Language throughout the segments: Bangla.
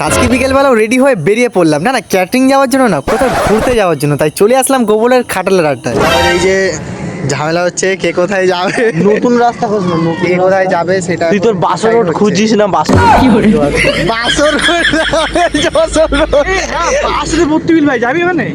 আজকে বিকেলবেলাও রেডি হয়ে বেরিয়ে পড়লাম, না ক্যাটারিং যাওয়ার জন্য না, কোথাও ঘুরতে যাওয়ার জন্য। তাই চলে আসলাম গোবলের খাটালের আড্ডায়। এই যে ঝামেলা হচ্ছে কে কোথায় যাবে, নতুন রাস্তা খোঁজ না, কে কোথায় যাবে সেটা। তুই তোর বাসর রোড খুঁজিস না, বাসর বাসর আসলে ভর্তি বিল ভাই যাবি মানে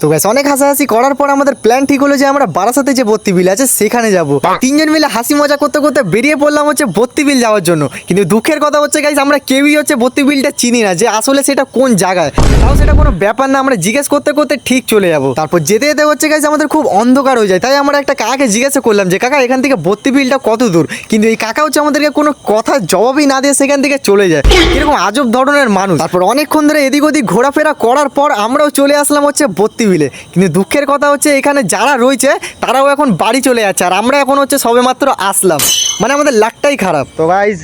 তো গাইস অনেক হাসাহাসি করার পর আমাদের প্ল্যান ঠিক হলো যে আমরা বারাসাতে যে ভর্তি বিল আছে সেখানে যাব। তিনজন মিলে হাসি মজা করতে করতে বেরিয়ে পড়লাম হচ্ছে ভর্তি বিল যাওয়ার জন্য। কিন্তু দুঃখের কথা হচ্ছে গাইস আমরা কেউই হচ্ছে ভর্তি বিলটা চিনি না যে আসলে সেটা কোন জায়গায়। তাও সেটা কোনো ব্যাপার না, আমরা জিজ্ঞেস করতে করতে ঠিক চলে যাব। তারপর যেতে যেতে হচ্ছে গাইস আমাদের খুব অন্ধকার হয়ে যায়। তাই আমরা একটা কাকাকে জিজ্ঞাসা করলাম যে কাকা এখান থেকে ভর্তি বিলটা কত দূর। কিন্তু এই কাকা হচ্ছে আমাদেরকে কোনো কথা জবাবই না দিয়ে সেখান থেকে চলে যায়। এরকম আজব ধরনের মানুষ। তারপর অনেকক্ষণ ধরে এদিক ওদিক ঘোরাফেরা করার পর আমরাও চলে আসলাম হচ্ছে ভর্তি বিলে। কিন্তু দুঃখের কথা হচ্ছে এখানে যারা রয়েছে তারাও এখন বাড়ি চলে যাচ্ছে, আর আমরা এখন হচ্ছে সবে মাত্র আসলাম। মানে আমাদের লাকটাই খারাপ। তো গাইজ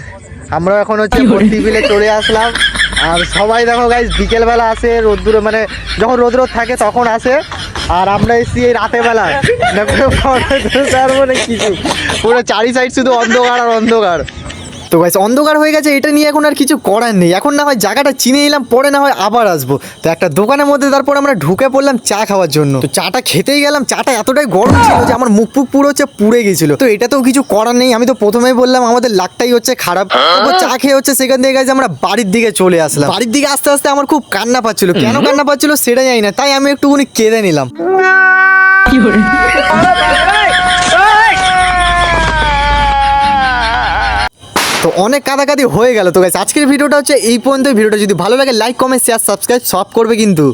আমরা এখন হচ্ছে ভর্তি বিলে চলে আসলাম। আর সবাই দেখো গাইজ বিকেলবেলা আসে, রোদ্দুরে মানে যখন রোদ থাকে তখন আসে। আর আমরা এসেছি এই রাতের বেলায়, মানে কিছু পুরো চারি সাইড শুধু অন্ধকার আর অন্ধকার। তো গাইস অন্ধকার হয়ে গেছে, এটা নিয়ে এখন আর কিছু করার নেই। এখন না হয় জায়গাটা চিনে নিলাম, পরে না হয় আবার আসবো। তো একটা দোকানের মধ্যে তারপর আমরা ঢুকে পড়লাম চা খাওয়ার জন্য। তো চাটা খেতেই গেলাম, চাটা এতটাই গরম ছিল যে আমার মুখ পুরো হচ্ছে পুড়ে গেছিল। তো এটাতেও কিছু করার নেই, আমি তো প্রথমেই বললাম আমাদের লাকটাই হচ্ছে খারাপ। তারপর চা খেয়ে হচ্ছে সেখান থেকে গাইস আমরা বাড়ির দিকে চলে আসলাম। বাড়ির দিকে আস্তে আস্তে আমার খুব কান্না পাচ্ছিল, কেন কান্না পাচ্ছিল সেটা জানি না। তাই আমি একটুখানি কেঁদে নিলাম। তো অনেক কাদাকাদি হয়ে গেল। তো গাইস আজকের ভিডিওটা হচ্ছে এই পর্যন্ত। ভিডিওটা যদি ভালো লাগে লাইক কমেন্ট শেয়ার সাবস্ক্রাইব সব করবে কিন্তু।